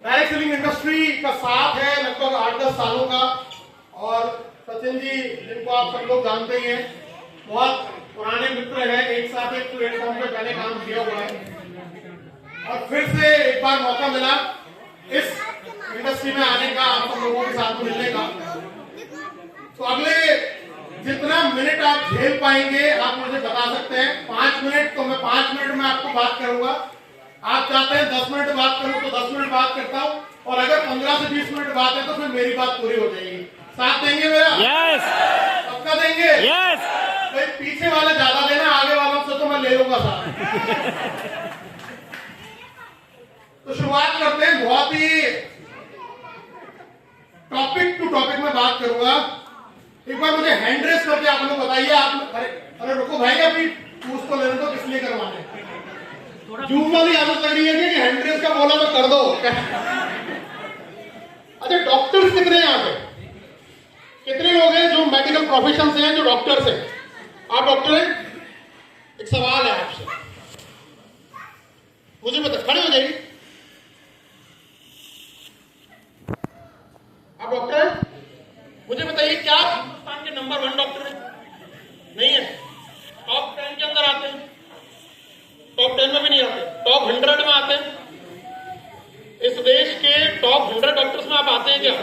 Direct selling industry का साथ है लगभग 8-10 सालों का। और सचिन जी जिनको आप सब लोग जानते ही हैं, बहुत पुराने मित्र हैं, एक साथ एक प्लेटफॉर्म पे पहले काम किया हुआ है और फिर से एक बार मौका मिला इस इंडस्ट्री में आने का, आप सब लोगों के साथ मिलने का। तो अगले जितना मिनट आप झेल पाएंगे आप मुझे बता सकते हैं। 5 मिनट तो मैं 5 मिनट में आपको बात करूंगा। आप चाहते हैं 10 मिनट बात करूं तो 10 मिनट बात करता हूं, और अगर 15 से 20 मिनट बात है तो फिर मेरी बात पूरी हो जाएगी। साथ देंगे मेरा? यस। पक्का देंगे? यस। तो पीछे वाले ज्यादा देना, आगे वालों से तो मैं ले लूंगा साथ। तो शुरुआत करते हैं। बहुत ही टॉपिक टू टॉपिक में बात करूंगा। एक बार मुझे हैंड रेस करके आप लोग बताइए। आप अरे रुको भाई, अभी पूछ तो लेने दो किस लिए करवाने। जूम वाली आदत लग रही है कि हैंड रेस का बोला तो कर दो। अच्छा, डॉक्टर्स कितने हैं यहाँ पे? कितने लोग हैं जो मेडिकल प्रोफेशन से हैं, जो डॉक्टर्स हैं? आप डॉक्टर हैं? एक सवाल है आपसे, मुझे बता, खड़े हो जाइए। आप डॉक्टर हैं? मुझे बताइए क्या हिंदुस्तान के नंबर 1 डॉक्टर हैं? नहीं है। टॉप 10 के अंदर आते हैं? टॉप 10 में भी नहीं आते। टॉप 100 में आते हैं? इस देश के टॉप 100 डॉक्टर्स में आप आते हैं क्या?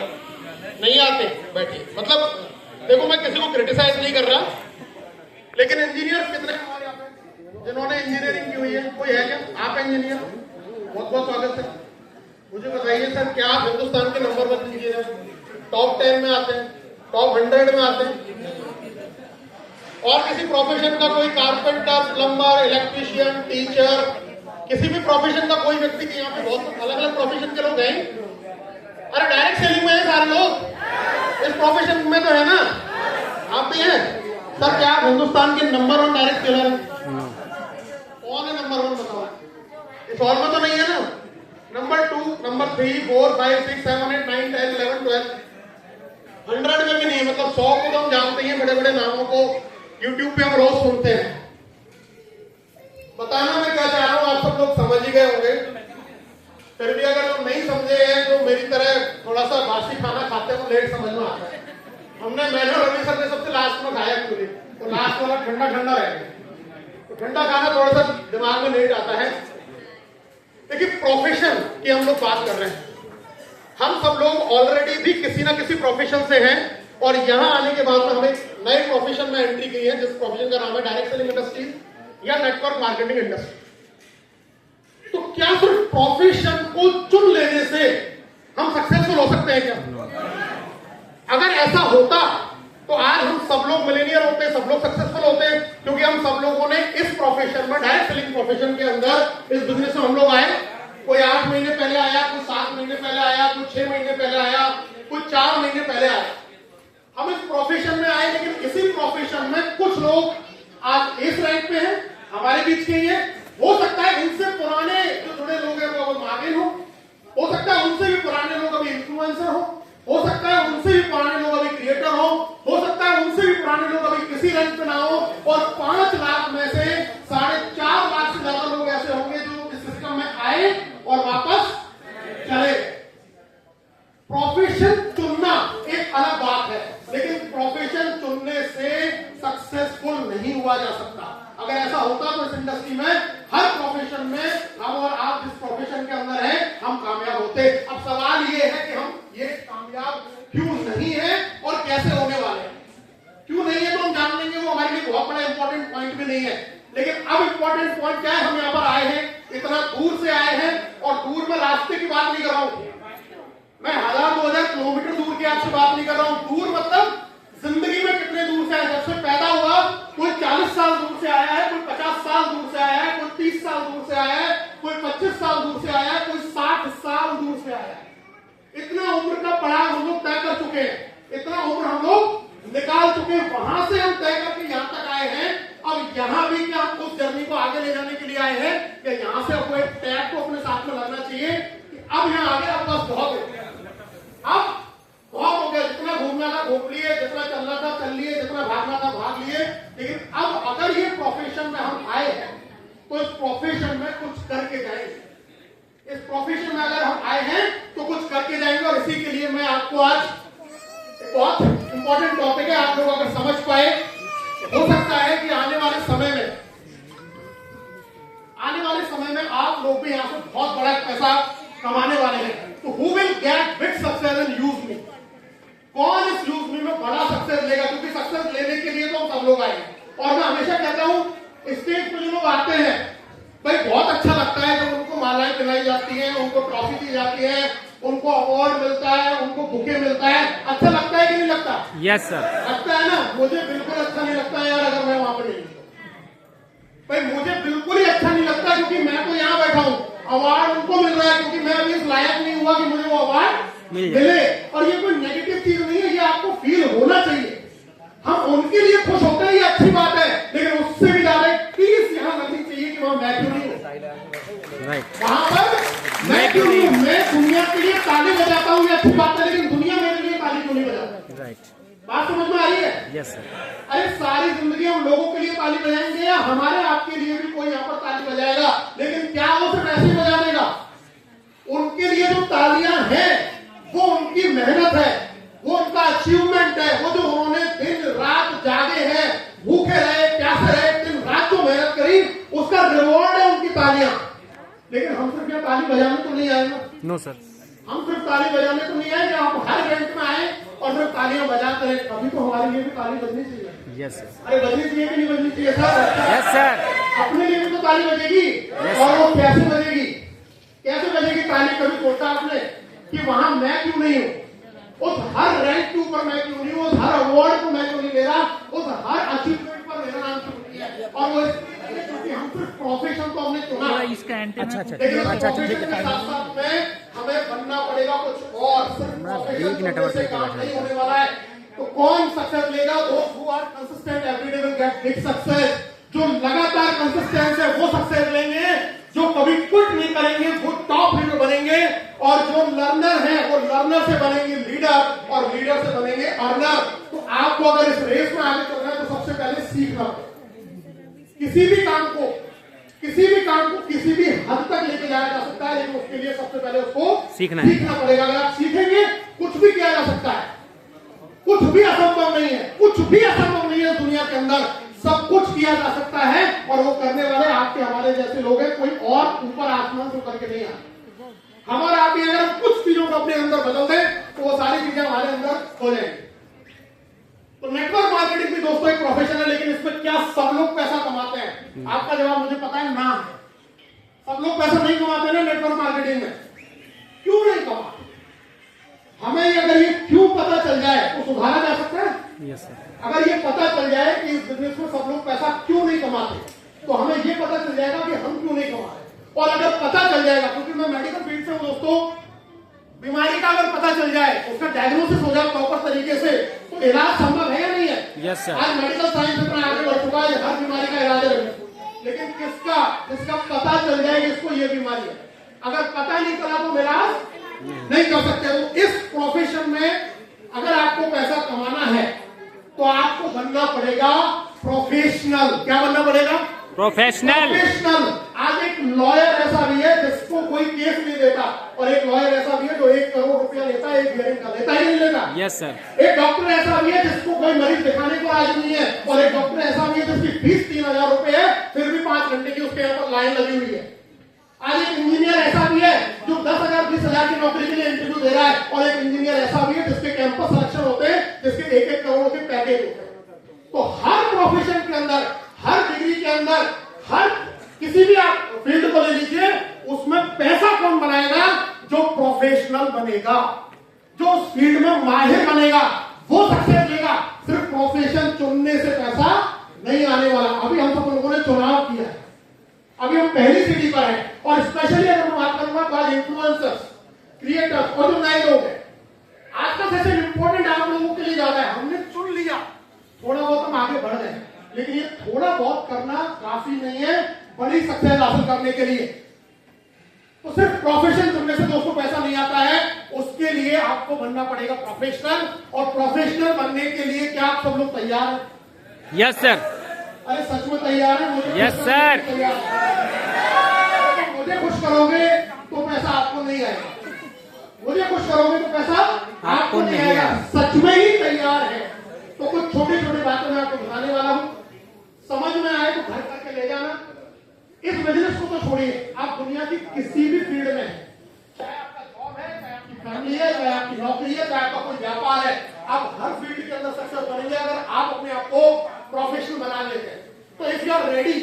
नहीं आते। बैठिए। मतलब देखो, मैं किसी को क्रिटिसाइज नहीं कर रहा, लेकिन इंजीनियर कितने हमारे यहाँ पे जिन्होंने इंजीनियरिंग की हुई है? कोई है क्या? आप इंजीनियर? बहुत बहुत स्वागत है। मुझे बताइए सर, क्या आप हिंदुस्तान के नंबर 1 इंजीनियर हैं? टॉप 10 में आते हैं? टॉप 100 में आते हैं? और किसी प्रोफेशन का कोई कारपेंटर, प्लम्बर, इलेक्ट्रीशियन, टीचर, किसी भी प्रोफेशन का कोई व्यक्ति की यहाँ पे बहुत अलग अलग प्रोफेशन के लोग हैं। अरे डायरेक्ट सेलिंग में है सारे लोग, इस प्रोफेशन में तो है ना? आप भी हैं सर? क्या आप हिंदुस्तान के नंबर 1 डायरेक्ट सेलर हैं? कौन है नंबर 1 बताओ? इस हॉल में तो नहीं है ना? नंबर 2, नंबर 3, 4, 5, 6, 7, 8, 9, 10, 11, 12, 100 में भी नहीं है। मतलब 100 को तो हम जानते हैं, बड़े बड़े नामों को यूट्यूब पे हम रोज सुनते हैं। बताना मैं क्या चाह रहा हूं, आप सब लोग समझ ही गए होंगे। फिर भी अगर लोग नहीं समझे हैं तो मेरी तरह थोड़ा सा बासी खाना खाते हो लेट समझ में आता है। मैंने और रवि सर ने सबसे लास्ट में खाया एक्चुअली, तो लास्ट वाला ठंडा ठंडा रह गया। तो ठंडा खाना थोड़ा सा दिमाग में लेट आता है। देखिए, प्रोफेशन की हम लोग बात कर रहे हैं। हम सब लोग ऑलरेडी भी किसी ना किसी प्रोफेशन से हैं, और यहां आने के बाद में हमें नए प्रोफेशन में एंट्री की है, जिस प्रोफेशन का नाम है डायरेक्ट सेलिंग इंडस्ट्री या नेटवर्क मार्केटिंग इंडस्ट्री। तो क्या सिर्फ प्रोफेशन को चुन लेने से हम सक्सेसफुल हो सकते हैं क्या? अगर ऐसा होता तो आज हम सब लोग मिलेनियर होते, सब लोग सक्सेसफुल होते, क्योंकि हम सब लोगों ने इस प्रोफेशन में, डायरेक्ट सेलिंग प्रोफेशन के अंदर, इस बिजनेस में हम लोग आए। कोई 8 महीने पहले आया, कोई 7 महीने पहले आया, कोई 6 महीने पहले आया, कोई 4 महीने पहले आया। हम इस प्रोफेशन में आए, लेकिन इसी प्रोफेशन में कुछ लोग आज इस रैंक पे हैं, हमारे बीच के ये। हो सकता है इनसे पुराने जो जुड़े लोग हैं वो अब आगे हो सकता है उनसे भी पुराने लोग अभी इन्फ्लुएंसर हो सकता है उनसे भी पुराने लोग अभी क्रिएटर हो सकता है उनसे भी पुराने लोग अभी किसी रैंक पे ना हो, और 5 लाख में से 4.5 लाख से ज्यादा लोग ऐसे होंगे जो इस सिस्टम में आए और वापस चले। प्रोफेशन चुनना एक अलग बात है, लेकिन प्रोफेशन चुनने से सक्सेसफुल नहीं हुआ जा सकता। अगर ऐसा होता तो इस इंडस्ट्री में, हर प्रोफेशन में हम और आप जिस प्रोफेशन के अंदर हैं, हम कामयाब होते। अब सवाल ये है कि हम ये कामयाब क्यों नहीं है और कैसे होने वाले हैं। क्यों नहीं है तो हम जान लेंगे, वो हमारे लिए बहुत बड़ा इंपॉर्टेंट पॉइंट भी नहीं है। लेकिन अब इंपॉर्टेंट पॉइंट क्या है? हम यहाँ पर आए हैं, इतना दूर से आए हैं, और दूर में रास्ते की बात नहीं कर रहा हूं मैं, 1000-2000 किलोमीटर दूर की आपसे बात नहीं कर रहा हूं। दूर मतलब जिंदगी में कितने दूर से आया? जब से पैदा हुआ कोई 40 साल दूर से आया है, कोई 50 साल दूर से आया है, कोई 30 साल दूर से आया है, कोई 25 साल दूर से आया है, कोई 60 साल दूर से आया है। इतना उम्र का पड़ाव हम लोग तय कर चुके हैं, इतना उम्र हम लोग निकाल चुके हैं। वहां से हम तय करके यहाँ तक आए हैं। अब यहाँ भी क्या हम उस जर्नी को आगे ले जाने के लिए आए हैं, कि यहाँ से आपको एक टैग को अपने साथ में लगना चाहिए कि अब यहाँ आगे अब बस बहुत अब बहुत हो गया। जितना घूमना था घूम लिए, जितना चलना था चल लिए, जितना भागना था भाग लिए। लेकिन अब अगर ये प्रोफेशन में हम आए हैं तो इस प्रोफेशन में कुछ करके जाएंगे। इस प्रोफेशन में अगर हम आए हैं तो इंपॉर्टेंट टॉपिक है, आप लोग अगर समझ पाए, हो सकता है कि आने वाले समय में आप लोग भी यहाँ से बहुत बड़ा पैसा कमाने वाले हैं। तो who will get big success in use me? कौन इस यूज मी में बड़ा सक्सेस लेगा? क्योंकि सक्सेस लेने के लिए तो हम सब लोग आए हैं। और मैं हमेशा कहता हूँ, स्टेज पे जो लोग आते हैं भाई, बहुत अच्छा लगता है जब उनको मालाएं पहनाई जाती हैं, उनको ट्रॉफी दी जाती है, उनको अवार्ड मिलता है, उनको बुके मिलता है। अच्छा लगता है कि नहीं लगता? यस सर, लगता है ना। मुझे बिल्कुल अच्छा नहीं लगता यार अगर मैं वहां पर नहीं भाई, मुझे बिल्कुल ही अच्छा नहीं लगता, क्योंकि मैं तो यहाँ बैठा हूँ, अवार्ड उनको मिल रहा है क्योंकि मैं अभी इस लायक नहीं हुआ कि मुझे वो अवार्ड मिले। और ये कोई नेगेटिव चीज नहीं है, ये आपको फील होना चाहिए। हम उनके लिए खुश होते हैं, ये अच्छी बात है, लेकिन उससे भी ज्यादा प्लीज यहाँ लगनी चाहिए कि वहां मैं क्यों नहीं हूँ, वहां पर मैं क्यों नहीं हूँ। मैं दुनिया के लिए ताली बजाता हूँ, ये अच्छी बात है, लेकिन दुनिया मेरे लिए ताली क्यों नहीं बजाती? राइट, बात समझ में आ रही है? Yes sir. अरे सारी जिंदगी हम लोगों के लिए ताली बजाएंगे या हमारे आपके लिए भी कोई यहाँ पर ताली बजाएगा, लेकिन क्या वो सिर्फ ऐसे बजा देगा? उनके लिए जो तालियां हैं वो उनकी मेहनत है, वो उनका अचीवमेंट है, वो जो उन्होंने दिन रात जागे हैं, भूखे रहे, प्यासे रहे, दिन रात जो मेहनत करी, उसका रिवॉर्ड है उनकी तालियां। लेकिन हम सिर्फ यहाँ ताली बजाने तो नहीं आए ना। नो सर, हम सिर्फ ताली बजाने तो नहीं आए कि आप हर इवेंट में आए और सिर्फ तालियां बजाते रहे। कभी तो हमारे लिए भी ताली बजनी चाहिए। Yes sir. अरे बजनी चाहिए कि नहीं बजनी चाहिए सर? Yes sir. अपने लिए भी तो ताली बजेगी। और वो कैसे बजेगी? कैसे बजेगी ताली? कभी सोचा आपने कि वहां मैं क्यों नहीं हूँ? उस हर रैंक के ऊपर मैं क्यों नहीं हूँ? उस हर अवार्ड को मैं क्यों नहीं ले रहा? उस हर अचीवमेंट पर मेरा नाम क्यों नहीं है? और वो क्योंकि हम सिर्फ प्रोफेशन तो हमने चुना, लेकिन प्रोफेशन के साथ साथ में हमें बनना पड़ेगा कुछ और। सिर्फ प्रोफेशन से काम नहीं होने वाला है। तो कौन सक्सेस लेगा? दोस्त who are consistent everyday will get big success. जो लगातार कंसिस्टेंस है वो सक्सेस लेंगे, जो कभी क्विट नहीं करेंगे वो टॉप लीडर बनेंगे, और जो लर्नर है वो लर्नर से बनेंगे लीडर, और लीडर से बनेंगे अर्नर। तो आपको अगर इस रेस में आगे चलना है तो सबसे पहले सीखना पड़ेगा। किसी भी काम को किसी भी हद तक लेके जाया जा सकता है, लेकिन उसके लिए सबसे पहले उसको सीखना पड़ेगा। अगर आप सीखेंगे कुछ भी किया जा सकता है, कुछ भी असंभव नहीं है, कुछ भी असंभव नहीं है दुनिया के अंदर, सब कुछ किया जा सकता है। और वो करने वाले आपके हमारे जैसे लोग हैं, कोई और ऊपर आसमान से करके नहीं आए। हमारा आप अगर कुछ चीजों को अपने अंदर बदल दें तो वो सारी चीजें हमारे अंदर हो जाएंगी। तो नेटवर्क मार्केटिंग भी दोस्तों एक प्रोफेशन है, लेकिन इसमें क्या सब लोग पैसा कमाते हैं? आपका जवाब मुझे पता है, ना है। सब लोग पैसा नहीं कमाते ना नेटवर्क मार्केटिंग में। क्यों नहीं कमाते? हमें अगर ये क्यों पता चल जाए तो सुधारा जा सकता है। Yes sir. अगर ये पता चल जाए कि इस बिजनेस में सब लोग पैसा क्यों नहीं कमाते, तो हमें ये पता चल जाएगा कि हम क्यों नहीं कमा रहे। और अगर पता चल जाएगा, क्योंकि मैं मेडिकल फील्ड से हूं दोस्तों, बीमारी का अगर पता चल जाए, उसका डायग्नोसिस हो जाए प्रॉपर तरीके से, तो इलाज संभव है या नहीं है? Yes sir. आज मेडिकल साइंस इतना आगे बढ़ चुका है, हर बीमारी का इलाज है, लेकिन जिसका पता चल जाए कि इसको ये बीमारी है, अगर पता नहीं चला तो इलाज नहीं कर सकते। तो इस प्रोफेशन में अगर आपको पैसा कमाना है तो आपको बनना पड़ेगा प्रोफेशनल। क्या बनना पड़ेगा? प्रोफेशनल। आज एक लॉयर ऐसा भी है जिसको कोई केस नहीं देता, और एक लॉयर ऐसा भी है जो 1 करोड़ रुपया लेता है एक हियरिंग का। लेता ही नहीं लेता? Yes sir. एक डॉक्टर ऐसा भी है जिसको कोई मरीज दिखाने को राजी नहीं है, और एक डॉक्टर ऐसा भी है जिसकी फीस 3000 रुपए है, फिर भी 5 घंटे की उसके यहाँ पर लाइन लगी हुई है। आज एक इंजीनियर ऐसा भी है जो 10,000 20,000 की नौकरी के लिए इंटरव्यू दे रहा है, और एक इंजीनियर ऐसा भी है जिसके कैंपस सिलेक्शन होते हैं, जिसके 1-1 करोड़ के पैकेज होते हैं। तो हर प्रोफेशन के अंदर, हर डिग्री के अंदर, हर किसी भी आप फील्ड को ले लीजिए, उसमें पैसा कौन बनाएगा? जो प्रोफेशनल बनेगा, जो उस फील्ड में माहिर बनेगा, वो सक्सेस लेगा। सिर्फ प्रोफेशन चुनने से पैसा नहीं आने वाला। अभी हम सब लोगों ने चुनाव किया है, अभी हम पहली सीढ़ी पर हैं, और स्पेशली अगर मैं बात करूंगा तो आज इन्फ्लुएंसर्स, क्रिएटर्स और जो नए लोग हैं, आज का सेशन इंपॉर्टेंट आप लोगों के लिए ज्यादा है। हमने चुन लिया, थोड़ा बहुत हम आगे बढ़ गए, लेकिन ये थोड़ा बहुत करना काफी नहीं है बड़ी सक्सेस हासिल करने के लिए। तो सिर्फ प्रोफेशन चुनने से दोस्तों पैसा नहीं आता है, उसके लिए आपको बनना पड़ेगा प्रोफेशनल। और प्रोफेशनल बनने के लिए क्या आप सब लोग तैयार हैं? Yes sir. अरे सच में तैयार है? मुझे यस सर। मुझे खुश करोगे तो पैसा आपको नहीं आएगा, मुझे खुश करोगे तो पैसा आपको नहीं आएगा। सच में ही तैयार है तो कुछ छोटी छोटी बातें मैं आपको बताने वाला हूं, समझ में आए तो घर करके ले जाना। इस बिजनेस को तो छोड़िए, आप दुनिया की किसी भी फील्ड में हैं, चाहे आपका जॉब है, चाहे आपकी फैमिली है, चाहे आपकी नौकरी है, चाहे आपका कोई व्यापार है, आप हर फील्ड के अंदर सक्सेस बनेंगे अगर आप अपने आप को प्रोफेशनल बना लेते हैं। तो इफ यू आर रेडी,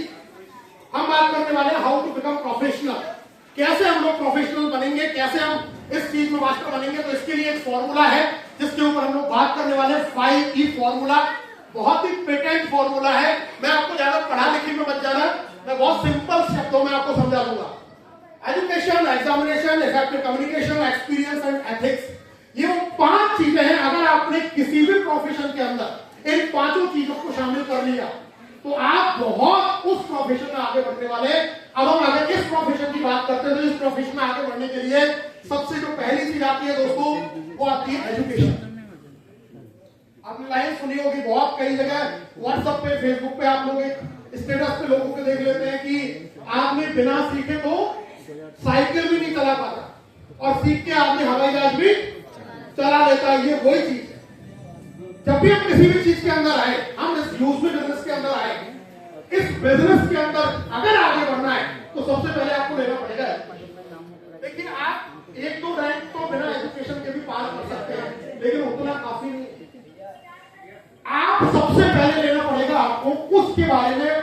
हम बात करने वाले हैं हाउ टू बिकम प्रोफेशनल, कैसे हम लोग प्रोफेशनल बनेंगे, कैसे हम इस चीज में मास्टर बनेंगे। तो इसके लिए एक फॉर्मूला है जिसके ऊपर हम लोग बात करने वाले हैं, 5E फॉर्मूला। बहुत ही पेटेंट फॉर्मूला है, मैं आपको ज्यादा पढ़ा लिखी में मत जाना, मैं बहुत सिंपल शब्दों में आपको समझा दूंगा। Education, examination, effective communication, experience and ethics, ये वो 5 चीजें हैं। अगर आपने किसी भी प्रोफेशन के अंदर इन 5 चीजों को शामिल कर लिया तो आप बहुत उस प्रोफेशन में आगे बढ़ने वाले। अब हम अगर इस प्रोफेशन की बात करते हैं तो इस प्रोफेशन में आगे बढ़ने के लिए सबसे जो पहली चीज आती है दोस्तों, वो आती है एजुकेशन। आपने लाइन सुनी होगी बहुत, कई जगह व्हाट्सएप पे, फेसबुक पे आप लोग एक स्टेटस पे लोगों को देख लेते हैं कि आपने बिना सीखे तो साइकिल भी नहीं चला पाता और सीख के आदमी हवाई जहाज भी चला लेता है। ये वही चीज है, जब भी हम किसी भी चीज के अंदर आए, हम इस यूजफुल बिजनेस के अंदर आए, इस बिजनेस के अंदर अगर आगे बढ़ना है तो सबसे पहले आपको लेना पड़ेगा। लेकिन आप 1-2 रैंक तो बिना एजुकेशन के भी पार कर सकते हैं, लेकिन उतना काफी नहीं। आप सबसे पहले लेना पड़ेगा आपको उसके बारे में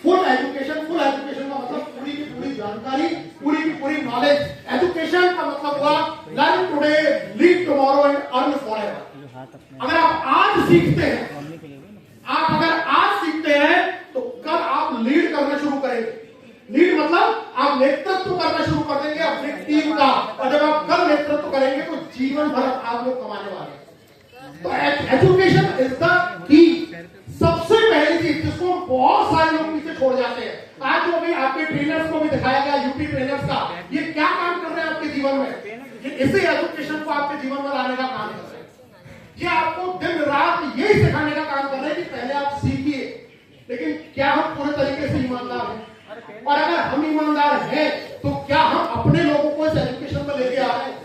फुल एजुकेशन। फुल एजुकेशन का मतलब पूरी की पूरी जानकारी, पूरी की पूरी नॉलेज। एजुकेशन का मतलब हुआ learn today, lead tomorrow and earn forever. अगर आप आज सीखते हैं, आप अगर आज सीखते हैं तो कल आप लीड करना शुरू करेंगे। लीड मतलब आप नेतृत्व करना शुरू कर देंगे अपनी टीम का, और जब आप कल नेतृत्व करेंगे तो जीवन भर आप लोग कमाने वाले हैं। तो एजुकेशन इज द की। सबसे पहली चीज जिसको बहुत सारे लोग पीछे छोड़ जाते हैं, आज जो भी आपके ट्रेनर्स को भी दिखाया गया, यूपी ट्रेनर्स का, ये क्या काम कर रहे हैं आपके जीवन में, ये इसी एजुकेशन को आपके जीवन में लाने का काम कर रहे हैं। ये आपको दिन रात यही सिखाने का काम कर रहे हैं कि पहले आप सीखिए, लेकिन क्या हम पूरे तरीके से ईमानदार हैं? और अगर हम ईमानदार हैं तो क्या हम अपने लोगों को इस एजुकेशन में लेके आ रहे हैं?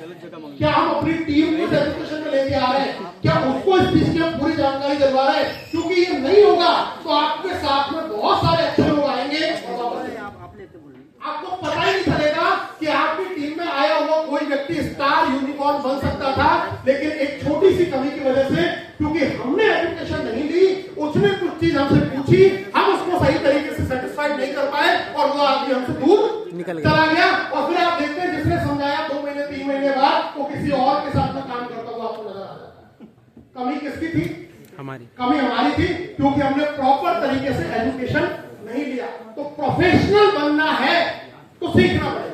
क्या हम अपनी टीम को इस एजुकेशन में लेके आ रहे हैं? क्या उसको इस चीज की पूरी जानकारी दिलवा रहे हैं? क्योंकि ये नहीं होगा तो आपके साथ में बहुत सारे अच्छे लोग आएंगे और आपको पता ही नहीं चलेगा कि आपकी टीम में आया हुआ कोई व्यक्ति स्टार यूनिकॉर्न बन सकता था, लेकिन एक छोटी सी कमी की वजह से, क्योंकि हमने एजुकेशन नहीं ली, उसने कुछ चीज हमसे पूछी, हम उसको सही तरीके से सेटिस्फाइड नहीं कर पाए और वो आदमी हमसे दूर चला गया। और फिर आप देखते हैं जिसने समझाया 2 महीने 3 महीने बाद वो किसी और के साथ में काम करता हुआ आपको नजर आ जाता है। कमी किसकी थी? हमारी। कमी हमारी थी, क्योंकि हमने प्रॉपर तरीके से एजुकेशन नहीं लिया। तो प्रोफेशनल बनना है तो सीखना पड़ेगा,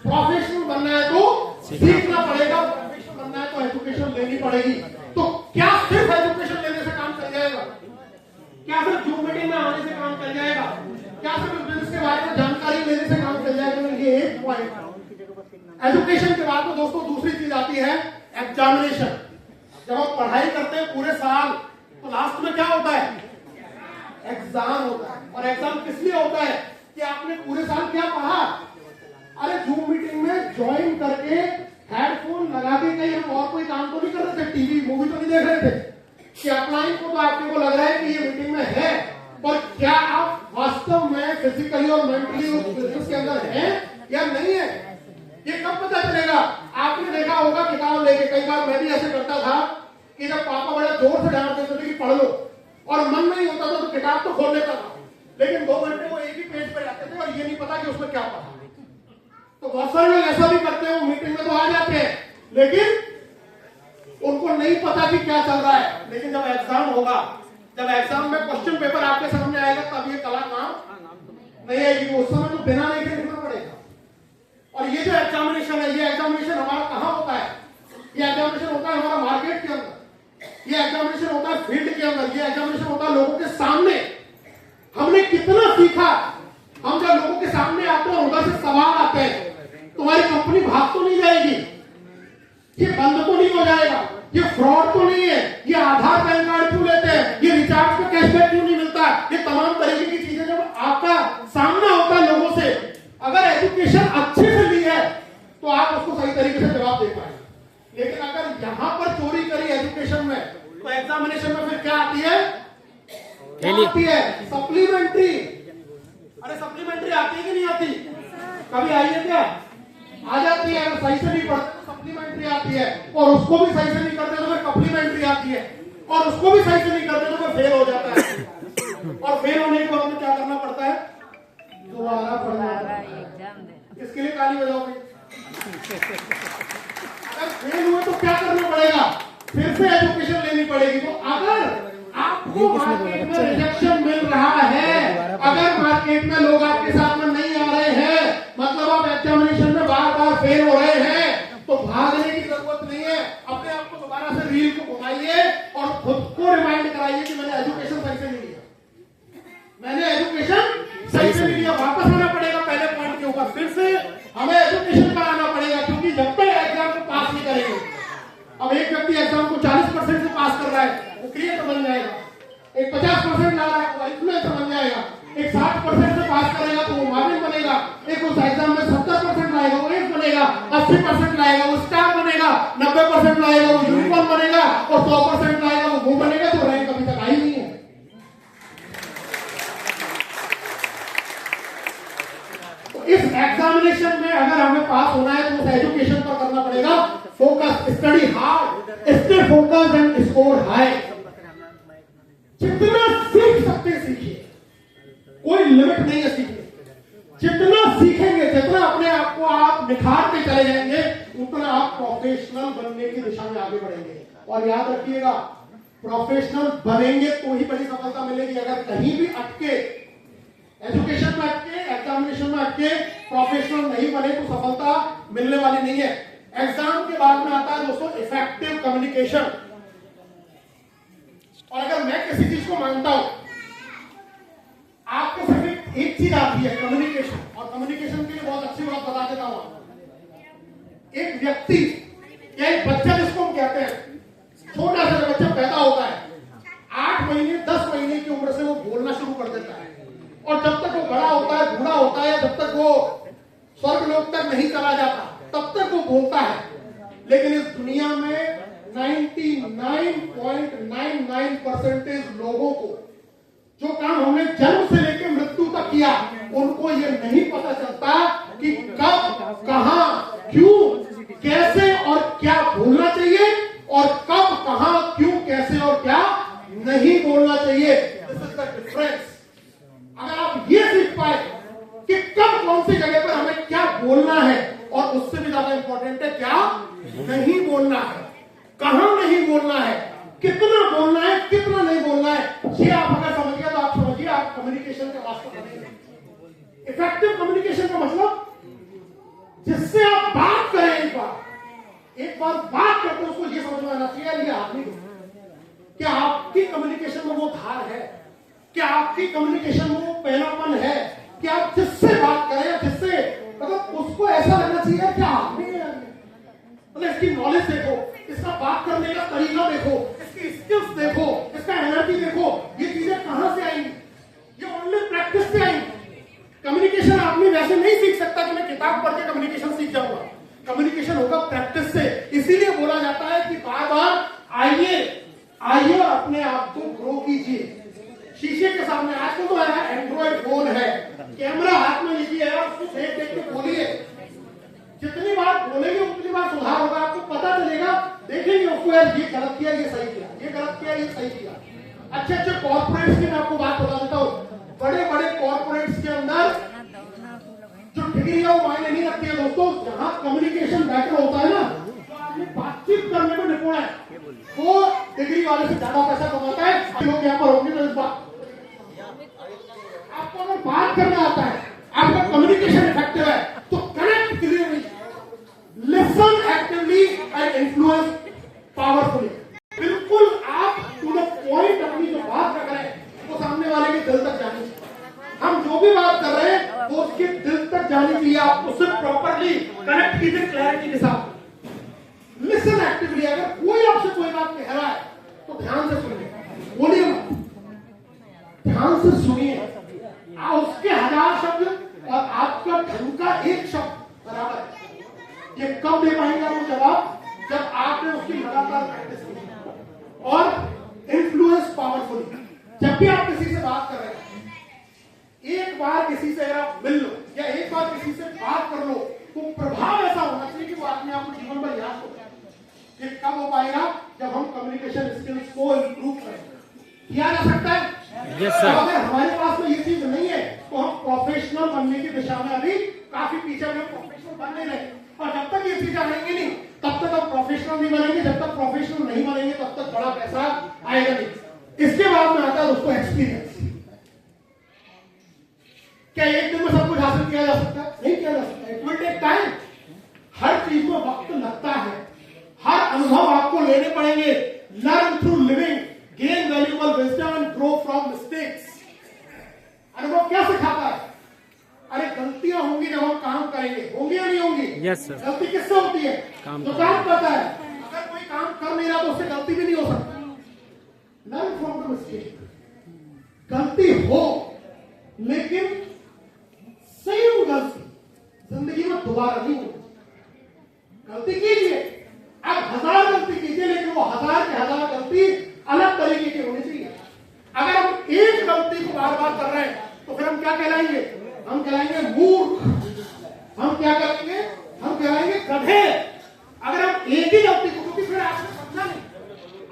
प्रोफेशनल बनना है तो सीखना पड़ेगा, प्रोफेशनल बनना है तो एजुकेशन लेनी पड़ेगी। तो क्या सिर्फ एजुकेशन लेने से काम चल जाएगा? क्या सिर्फ जूम मीटिंग में आने से काम चल जाएगा? क्या सिर्फ बिजनेस के बारे में जानकारी लेने से काम चल जाएगा? ये एक पॉइंट। एजुकेशन के बाद में दोस्तों दूसरी चीज आती है एग्जामिनेशन। जब आप पढ़ाई करते हैं पूरे साल तो लास्ट में क्या होता है? एग्जाम होता है। और एग्जाम किस लिए होता है? कि आपने पूरे साल क्या पढ़ा। अरे जूम मीटिंग में ज्वाइन करके हेडफोन लगा के कहीं हम और कोई काम तो नहीं कर रहे थे, टीवी मूवी तो नहीं देख रहे थे कि अपलाइन को तो आपको लग रहा है कि ये मीटिंग में है, पर क्या आप वास्तव में फिजिकली और मेंटली उस बिजनेस के अंदर हैं या नहीं है? ये कब पता चलेगा? आपने देखा होगा किताब लेके, कई बार मैं भी ऐसे करता था कि जब पापा बड़ा जोर से डांट देते थे कि पढ़ लो और मन नहीं होता था तो किताब तो खोल लेता था, लेकिन 2 घंटे वो एक ही पेज पर रहते थे और ये नहीं पता कि उसमें क्या पढ़ा। तो बहुत सारे लोग ऐसा भी करते हैं, वो मीटिंग में तो आ जाते हैं लेकिन उनको नहीं पता कि क्या चल रहा है। लेकिन जब एग्जाम होगा, जब एग्जाम में क्वेश्चन पेपर आपके सामने आएगा तब ये कला काम नहीं आएगी, उस समय तो बिना लिखे लिखना पड़ेगा। और ये जो एग्जामिनेशन है, ये एग्जामिनेशन हमारा कहाँ होता है? ये एग्जामिनेशन होता है हमारा मार्केट के अंदर, ये एग्जामिनेशन होता है फील्ड के अंदर, ये एग्जामिनेशन होता है लोगों के सामने। हमने कितना सीखा? हम जब लोगों के सामने आते हैं उधर से सवाल आते हैं, तुम्हारी कंपनी भाग तो नहीं जाएगी, ये बंद तो नहीं हो जाएगा, ये फ्रॉड तो नहीं है, ये आधार पैन कार्ड क्यों लेते हैं, ये रिचार्ज का कैशबैक क्यों नहीं मिलता, ये तमाम तरीके की चीजें जब आपका सामना होता है लोगों से, अगर एजुकेशन अच्छे से ली है तो आप उसको सही तरीके से जवाब दे पाएंगे। लेकिन अगर यहां पर चोरी करी एजुकेशन में तो एग्जामिनेशन में फिर क्या आती है? क्या आती है? सप्लीमेंट्री। अरे सप्लीमेंट्री आती है कि नहीं आती? कभी आई है क्या? आ जाती है। अगर सही से नहीं पढ़ते तो सप्लीमेंट्री आती है, और उसको भी सही से नहीं करते तो फिर सप्लीमेंट्री आती है, और उसको भी सही से नहीं करते तो फिर फेल हो जाता है। और फेल होने के बाद में क्या करना पड़ता है? दोबारा पढ़ना पड़ता है। इसके लिए ताली बजाओगे? अगर फेल हुए तो क्या करना पड़ेगा? फिर से एजुकेशन लेनी पड़ेगी। तो अगर आपको मार्केट में रिजेक्शन मिल रहा है, अगर मार्केट में लोग आपके साथ में नहीं आ रहे हैं, मतलब आप एग्जामिनेशन में बार बार फेल हो रहे हैं, तो भागने की जरूरत नहीं है। अपने आप को दोबारा से रील को घुमाइए और खुद को रिमाइंड कराइए कि मैंने एजुकेशन सही से नहीं लिया, मैंने एजुकेशन सही से नहीं लिया। वापस आना पड़ेगा पहले पॉइंट के ऊपर, फिर से हमें एजुकेशन पर आना पड़ेगा, क्योंकि जब तक एग्जाम को पास नहीं करेंगे, अब एक व्यक्ति एग्जाम को 40% से पास कर रहा है, वो क्रिएटर बन जाएगा। एक 50% ला रहा है, वो इन्फ्लुएंसर बन जाएगा। एक 60% से पास करेगा तो वो मार्जिन बनेगा। एक उस एग्जाम में 70% लाएगा वो एस बनेगा, 80% लाएगा वो स्टार बनेगा, 90% लाएगा वो यूनिकॉर्न बनेगा, और 100% लाएगा वो बनेगा जो रैंक अभी तक आई नहीं है। तो इस एग्जामिनेशन में अगर हमें पास होना है तो उस एजुकेशन पर करना पड़ेगा focus, study hard, stay focus and score high. जितना सीख सकते सीखिए, कोई लिमिट नहीं है सीखने। जितना सीखेंगे, जितना अपने आप को आप निखारते चले जाएंगे, उतना आप प्रोफेशनल बनने की दिशा में आगे बढ़ेंगे। और याद रखिएगा, प्रोफेशनल बनेंगे तो ही बड़ी सफलता मिलेगी। अगर कहीं भी अटके, एजुकेशन में अटके, एग्जामिनेशन में अटके, प्रोफेशनल नहीं बने तो सफलता मिलने वाली नहीं है। एग्जाम के बाद में आता है दोस्तों इफेक्टिव कम्युनिकेशन। और अगर मैं किसी चीज को मानता हूं, आपको सिर्फ एक चीज आती है, कम्युनिकेशन। और कम्युनिकेशन के लिए बहुत अच्छी बात बता देता हूं। एक व्यक्ति या एक बच्चा जिसको हम कहते हैं, छोटा सा बच्चा पैदा होता है, 8 महीने 10 महीने की उम्र से वो बोलना शुरू कर देता है, और जब तक वो बड़ा होता है, बूढ़ा होता है, जब तक वो स्वर्गलोक तक नहीं चला जाता, तब तक वो बोलता है। लेकिन इस दुनिया में 99.99% लोगों को जो काम हमने जन्म से लेकर मृत्यु तक किया, उनको ये नहीं पता चलता कि कब, कहां, क्यों, कैसे और क्या बोलना चाहिए, और कब, कहां, क्यों, कैसे और क्या नहीं बोलना चाहिए। This is the difference. अगर आप ये सीख पाए कि कब कौन सी जगह पर हमें क्या बोलना है, और उससे भी ज्यादा इंपॉर्टेंट है क्या नहीं बोलना है, कहां नहीं बोलना है, कितना बोलना है, कितना नहीं बोलना है, ये आप अगर समझ गए तो आप समझिए आप कम्युनिकेशन का मास्टर बनेंगे। इफेक्टिव कम्युनिकेशन का मतलब जिससे आप बात करें, एक बार बात करते उसको ये समझ में आना चाहिए ये आदमी क्या आपकी कम्युनिकेशन में वो धार है, क्या आपकी कम्युनिकेशन में वो पहलापन है, कि आप जिससे बात करें, जिससे मतलब उसको ऐसा लगना चाहिए कि आदमी है, मतलब इसकी नॉलेज देखो, इसका बात करने का तरीका देखो, इसकी स्किल्स देखो, इसका एनर्जी देखो, ये चीजें कहां से आएंगी, ये ओनली प्रैक्टिस से आएंगी। कम्युनिकेशन आदमी वैसे नहीं सीख सकता कि मैं किताब पढ़ के कम्युनिकेशन सीख जाऊंगा। कम्युनिकेशन होगा प्रैक्टिस से। इसीलिए बोला जाता है कि बार बार आइए और अपने आप को ग्रो कीजिए। शीशे के सामने आजकल तो है एंड्रॉइड फोन है, कैमरा हाथ में लीजिए और उसको देख देख के बोलिए। जितनी बार बोलेंगे उतनी बार सुधार होगा, आपको पता चलेगा। देखेंगे उसको, यार ये गलत किया, ये सही किया, ये गलत किया, ये सही किया। अच्छे अच्छे कॉर्पोरेट्स की मैं आपको बात बता देता हूँ। बड़े बड़े कॉर्पोरेट्स के अंदर जो डिग्री है वो मायने नहीं रखती है दोस्तों। जहां कम्युनिकेशन बेटर होता है ना, जो आदमी बातचीत करने में निपुण है, वो डिग्री वाले से ज्यादा पैसा कमाता है। लोग यहाँ पर होंगे तो इस बात आपको अगर बात करना आता है, आपका कम्युनिकेशन इफेक्टिव है, तो connect clearly, listen actively and influence powerfully. बिल्कुल आप टू द पॉइंट अपनी जो बात कर रहे हैं वो सामने वाले के दिल तक जानी चाहिए। हम जो भी बात कर रहे हैं वो उसके दिल तक जानी चाहिए। आप उससे प्रॉपरली कनेक्ट कीजिए क्लैरिटी के साथ। Listen actively. अगर कोई आपसे कोई बात कह रहा है तो ध्यान से सुनिए, बोलिए मत, ध्यान से सुनिए। उसके 1000 शब्द और आपका ढंग का एक शब्द बराबर है। ये कब दे पाएंगे वो जवाब, जब आपने उसकी लगातार प्रैक्टिस की। और केवल याद हो, ये कब हो पाएगा जब हम कम्युनिकेशन स्किल्स को इंप्रूव करेंगे। किया जा सकता है। Yes sir. अगर हमारे पास में ये चीज नहीं है तो हम प्रोफेशनल बनने की दिशा में अभी काफी पीछे, हम प्रोफेशनल बन नहीं रहे। और जब तक ये चीजें आएंगी नहीं तब तक हम प्रोफेशनल नहीं बनेंगे। जब तक प्रोफेशनल नहीं बनेंगे तब तक बड़ा पैसा आएगा नहीं। इसके बाद में आता है दोस्तों एक्सपीरियंस। क्या एक दिन में सब कुछ हासिल किया जा सकता है? नहीं किया जा सकता। It will take time. हर चीज में वक्त लगता है। हर अनुभव आपको लेने पड़ेंगे। Learn through living, gain valuable wisdom and grow from mistakes. अनुभव क्या सिखाता है? अरे गलतियां होंगी जब हम काम करेंगे, होंगी या नहीं होंगी? Yes sir. गलती किससे होती है? जो काम करता है। अगर कोई काम कर नहीं रहा तो उससे गलती भी नहीं हो सकती। Learn from the mistake. गलती हो लेकिन सेम गलती जिंदगी में दोबारा नहीं होगी। गलती कीजिए, आप 1000 गलती कीजिए, लेकिन वो 1000 के 1000 गलती अलग तरीके की होनी चाहिए। अगर हम एक गलती को बार बार कर रहे हैं तो फिर हम क्या कहलाएंगे? हम कहलाएंगे मूर्ख। हम क्या करेंगे? हम कहलाएंगे गधे। अगर हम एक ही गलती को, क्योंकि फिर आपने समझा नहीं,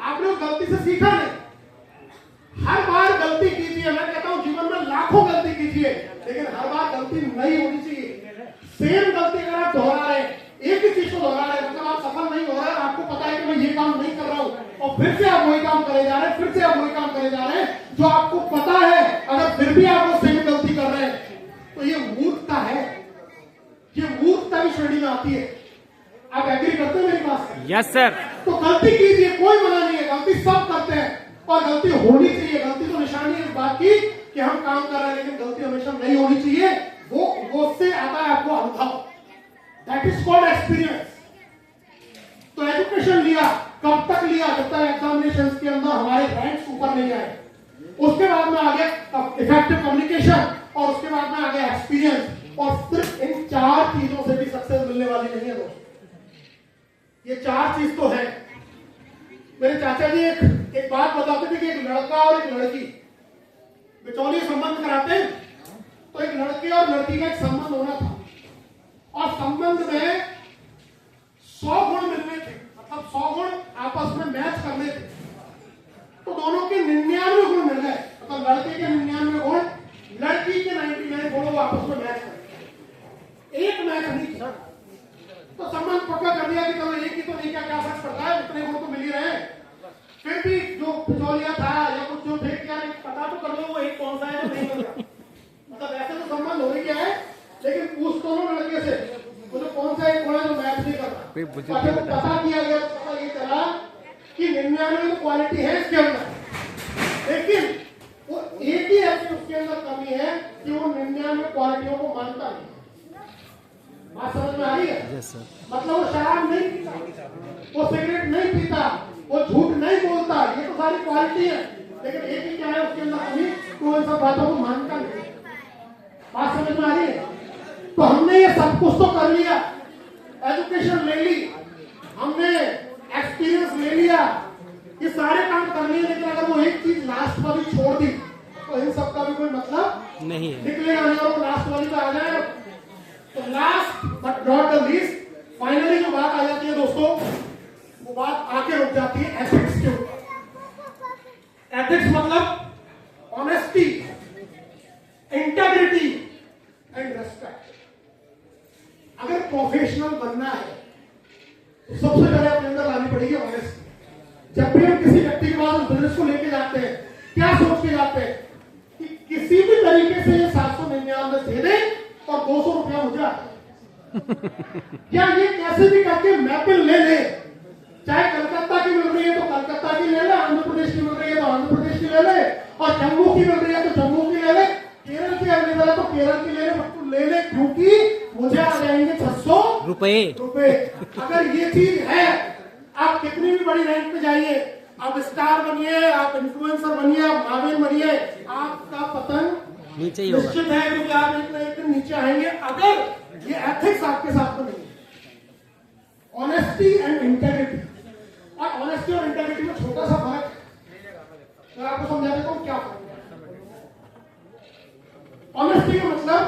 आपने उस गलती से सीखा नहीं। हर बार गलती कीजिए। मैं कहता हूं जीवन में लाखों गलती कीजिए, लेकिन हर बार गलती नहीं होनी चाहिए। सेम गलती अगर आप दोहरा रहे हैं, एक ही चीज को दोहरा रहे हैं, मतलब आप सफल नहीं हो रहे हैं, आपको पता है कि मैं ये काम नहीं कर रहा हूं, और फिर से आप वही काम करे जा रहे हैं, फिर से आप वही काम करे जा रहे हैं जो आपको पता है। अगर फिर भी आप वो सेम गलती कर रहे हैं तो ये मूर्खता है। ये मूर्खता की श्रेणी में आती है। आप एग्री करते हैं मेरी बात से? Yes sir. तो गलती कीजिए, कोई मना नहीं है, गलती सब करते हैं और गलती होनी चाहिए। गलती तो निशानी है इस बात की कि हम काम कर रहे हैं, लेकिन गलती हमेशा नहीं होनी चाहिए। वो उससे आता है आपको अनुभव। That is called experience. तो एजुकेशन लिया, कब तक लिया? जब तक एग्जामिनेशंस के अंदर हमारे रैंक्स ऊपर नहीं आए। उसके बाद में आ गया इफेक्टिव कम्युनिकेशन, और उसके बाद में आ गया एक्सपीरियंस। और सिर्फ इन 4 चीजों से भी सक्सेस मिलने वाली नहीं है दोस्तों। ये 4 चीज तो है। मेरे चाचा जी एक बात बताते थे कि एक लड़का और एक लड़की बिचौलिए संबंध कराते हैं। तो एक लड़के और लड़की का एक संबंध होना था, और संबंध में 100 गुण मिलने थे, मतलब 100 गुण आपस में मैच करने थे। तो दोनों के 99 गुण मिल गए, मतलब लड़के के 99 गुण, लड़की के 99 गुण, वो आपस में मैच कर। एक मैच नहीं था तो संबंध पक्का कर दिया कि चलो एक ही तो नहीं, क्या क्या फर्क पड़ता है, इतने गुण तो मिल ही रहे हैं। फिर भी जो बिचौलिया था या कुछ जो थे, क्या पता तो कर लो वो एक कौन सा है जो नहीं मिल रहा। मतलब ऐसे तो संबंध हो ही गया है, लेकिन पूछ तो लो लड़के से वो जो कौन सा एक गुण है जो मैच नहीं कर रहा। अच्छा तो पता किया गया, पता ये चला कि 99 क्वालिटी है इसके अंदर, लेकिन वो एक ही ऐसी उसके अंदर कमी है कि वो 99 क्वालिटियों को मानता नहीं। बात समझ में आ रही है? Yes sir. मतलब वो शराब नहीं पीता, वो सिगरेट नहीं पीता, वो झूठ नहीं बोलता, ये तो सारी क्वालिटी है, लेकिन एक ही क्या है उसके अंदर कमी, तो इन सब बातों को मानता नहीं। बात समझ में आ रही है? तो हमने ये सब कुछ तो कर लिया, एजुकेशन ले ली, हमने एक्सपीरियंस ले लिया, ये सारे काम कर लिए, लेकिन अगर वो एक चीज लास्ट वाली छोड़ दी तो इन सब का भी कोई मतलब नहीं है। निकलेगा नहीं। और लास्ट वाली पे आ जाए तो last but not the least, finally जो बात आ जाती है दोस्तों, वो बात आके रुक जाती है एथिक्स के ऊपर। एथिक्स मतलब ऑनेस्टी, इंटेग्रिटी एंड रेस्पेक्ट। अगर प्रोफेशनल बनना है तो सबसे पहले अपने अंदर लानी पड़ेगी ऑनेस्टी। जब भी हम किसी व्यक्ति के पास बिजनेस को लेके जाते हैं, क्या सोच के जाते हैं कि किसी भी तरीके से 799 दे दे और 200 रुपया मुझे आता या ये कैसे भी करके मैपिल ले ले। चाहे कलकत्ता की मिल रही है तो कलकत्ता की ले ले, आंध्र प्रदेश की मिल रही है तो आंध्र प्रदेश की ले ले, और जम्मू की मिल रही है तो जम्मू की ले ले, केरल की अवेलेबल है तो केरल की ले ले, बट तू ले ले, क्योंकि मुझे आ जाएंगे 600 रुपए। अगर ये चीज है, आप कितनी भी बड़ी रैंक पे जाइए, आप स्टार बनिए, आप इन्फ्लुएंसर बनिए, आप माविन बनिए, आपका पतन नीचे ही होगा, निश्चित है, क्योंकि आप एक दिन नीचे आएंगे अगर ये एथिक्स आपके साथ में नहीं। ऑनेस्टी एंड इंटेग्रिटी, और ऑनेस्टी और इंटेग्रिटी में छोटा सा फर्क है, मैं आपको समझा देता हूं क्या फर्क है। ऑनेस्टी का मतलब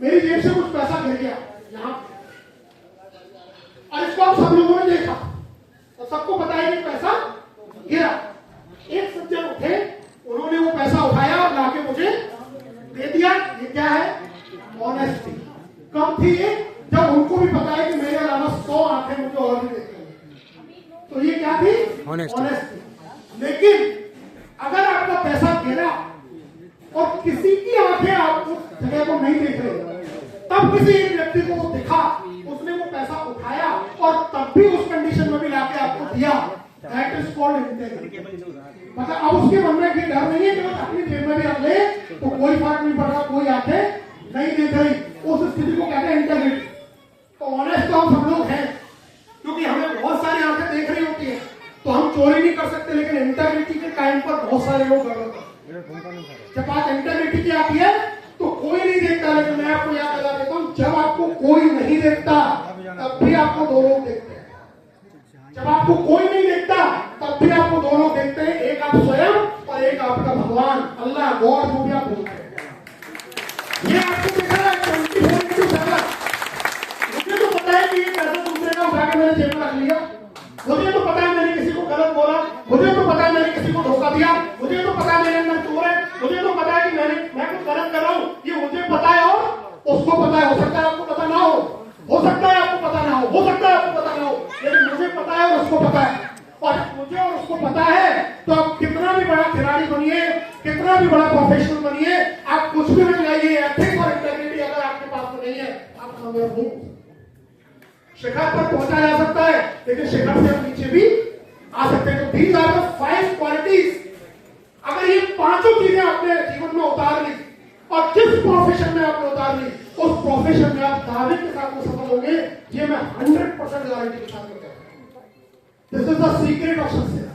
मेरी जेब से कुछ पैसा गिर गया, यहां और इसको आप सब लोगों ने देखा और सबको पता है कि पैसा गिरा। एक सज्जन उठे, उन्होंने वो पैसा उठाया और लाके मुझे दे दिया। ये क्या है? ऑनेस्टी। कब थी ये? जब उनको भी पता है कि मेरे अलावा 100 आंखें मुझे और भी देखती हैं। तो ये क्या थी? ऑनेस्टी। लेकिन अगर आपका पैसा गिरा और किसी की आंखें आप उस जगह को नहीं देख रहे, तब किसी एक व्यक्ति को वो दिखा, उसने वो पैसा उठाया और तब भी उस कंडीशन में भी लाके आपको दिया, दैट इज कॉल्ड इंटेग्रिटी। मतलब अब उसके मन में ये डर नहीं है कि वो अपनी जेब में भी रख ले तो कोई फर्क नहीं पड़ रहा, कोई आंखें नहीं देख रही, उस स्थिति को कहते हैं इंटेग्रिटी। तो ऑनेस्ट तो हम सब लोग हैं, क्योंकि हमें बहुत सारी आंखें देख रही होती है, तो हम चोरी नहीं कर सकते, लेकिन इंटेग्रिटी के टाइम पर बहुत सारे लोग गलत करते हैं। जब बात इंटेग्रिटी की आती है तो कोई नहीं देखता, लेकिन मैं आपको याद दिला देता हूं, जब आपको कोई नहीं देखता तब भी आपको दो लोग देखते हैं। जब आपको कोई नहीं देखता तब भी आपको दो लोग देखते हैं, एक आप स्वयं और एक आपका भगवान, अल्लाह, गॉड, जो भी आप बोलते हैं। ये आपको दिख रहा है 24/7। मुझे तो पता है कि ये पैसा दूसरे का उठा के मैंने जेब में रख लिया, मुझे तो पता है मैंने किसी को गलत बोला, मुझे तो पता है मैंने किसी को धोखा दिया, मुझे तो पता है मेरे अंदर चोर है, मुझे तो पता है कि मैं कुछ गलत कर रहा हूं, ये मुझे पता है और उसको पता है। हो सकता है आपको पता ना हो सकता है आपको पता ना हो सकता है आपको पता ना हो, लेकिन मुझे पता है और उसको पता है। और मुझे और उसको पता है तो आप कितना भी बड़ा खिलाड़ी बनिए, कितना भी बड़ा प्रोफेशनल बनिए, आप कुछ भी बन जाइए, एथिक्स और इंटेग्रिटी अगर आपके पास में नहीं है, आप कामयाब नहीं। शिखर पर पहुंचा जा सकता है, लेकिन शिखर से हम नीचे भी आ सकते हैं। तो दीज आर द 5 क्वालिटीज। अगर ये पांचों चीजें आपने जीवन में उतार ली और जिस प्रोफेशन में आपने उतार ली, उस प्रोफेशन में आप दावे के साथ में सफल होंगे, ये मैं 100% गारंटी के साथ कहता हूं। This is the secret of success.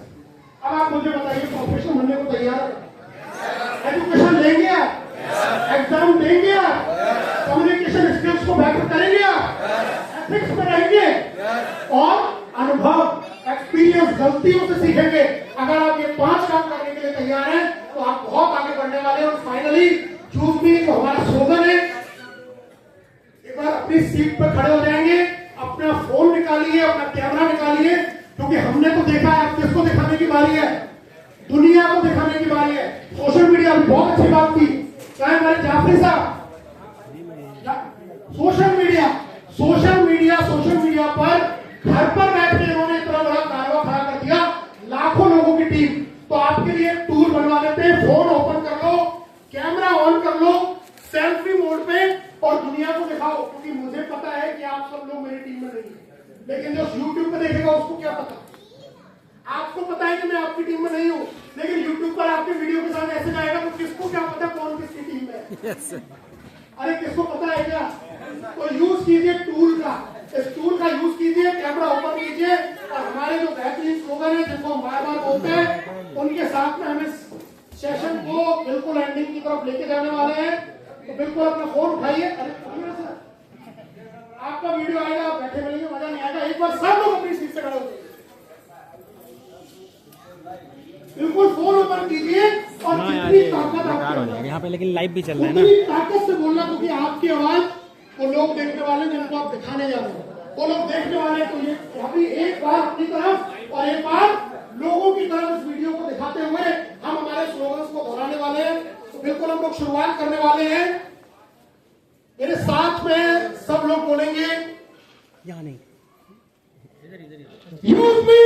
अब आप मुझे बताइए, प्रोफेशनल बनने को तैयार है? एजुकेशन लेंगे आप, एग्जाम देंगे आप, कम्युनिकेशन स्किल्स को बेहतर करेंगे आप, एथिक्स में रहेंगे और अनुभव, एक्सपीरियंस, गलतियों से सीखेंगे। अगर आप ये 5 काम करने के लिए तैयार हैं तो आप बहुत आगे बढ़ने वाले हैं। और फाइनली चूज मी तो हमारा स्लोगन है। एक बार अपनी सीट पर खड़े हो जाएंगे, अपना फोन निकालिए, अपना कैमरा निकालिए, क्योंकि हमने तो देखा है, अब किसको दिखाने की बारी है? दुनिया को दिखाने की बारी है। सोशल मीडिया में बहुत अच्छी बात की, चाहे हमारे जाफरी साहब, सोशल मीडिया पर घर पर बैठ के इन्होंने इतना बड़ा कारवा खड़ा कर दिया, लाखों लोगों की टीम। तो आपके लिए टूर बनवा देते हैं, फोन ओपन कर लो, कैमरा ऑन कर लो, सेल्फी मोड पे, और दुनिया को दिखाओ। क्योंकि मुझे पता है कि आप सब लोग मेरी टीम में नहीं है, लेकिन जो YouTube पे देखेगा उसको क्या पता? आपको पता है कि मैं आपकी टीम में नहीं हूं, लेकिन YouTube पर आपके वीडियो के साथ ऐसे जाएगा तो किसको क्या पता कौन किसकी टीम में है? अरे किसको पता है क्या? तो यूज कीजिए टूल का, इस टूल का यूज कीजिए, कैमरा ओपन कीजिए, और हमारे जो बेहतरीन स्लोगन है जिनको हम बार बार बोलते हैं, उनके साथ में हमें सेशन को बिल्कुल एंडिंग की तरफ लेके जाने वाले हैं। तो बिल्कुल अपना फोन उठाइए। अरे आपका वीडियो आएगा, आप बैठे मिलेंगे, मजा नहीं आएगा। एक बार सब लोग अपनी सीट से खड़े हो जाइए, बिल्कुल फोन ओपन कीजिए और जितनी ताकत आपके यहाँ पे, लेकिन लाइव भी चल रहा है ना, उतनी ताकत से बोलना, क्योंकि आपकी आवाज वो लोग देखने वाले जिनको आप दिखाने जा रहे हैं, वो लोग देखने वाले। तो ये अभी एक बार अपनी तरफ और एक बार लोगों की तरफ इस वीडियो को दिखाते हुए हम हमारे स्लोगन्स को दोहराने वाले हैं। तो बिल्कुल हम लोग शुरुआत करने वाले हैं। मेरे साथ में सब लोग बोलेंगे, यहाँ नहीं, यूज मी।